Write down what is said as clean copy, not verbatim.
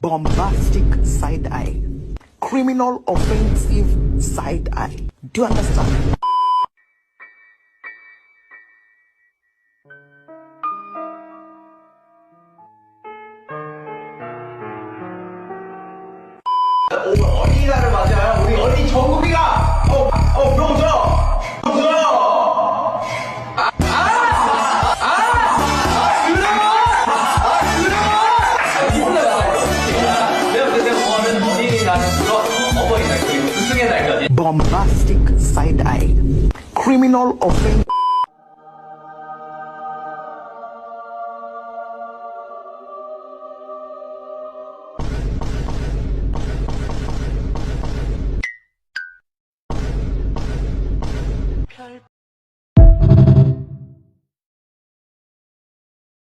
bombastic side eye, criminal offensive side eye. Do you understand? 오늘 어린이날을 맞이하여 우리 어린이 정국이가 불러보죠. 내가 원하는 어린이날은 어버이날 그리고 스승의 날까지 Bombastic side eye, criminal offensive.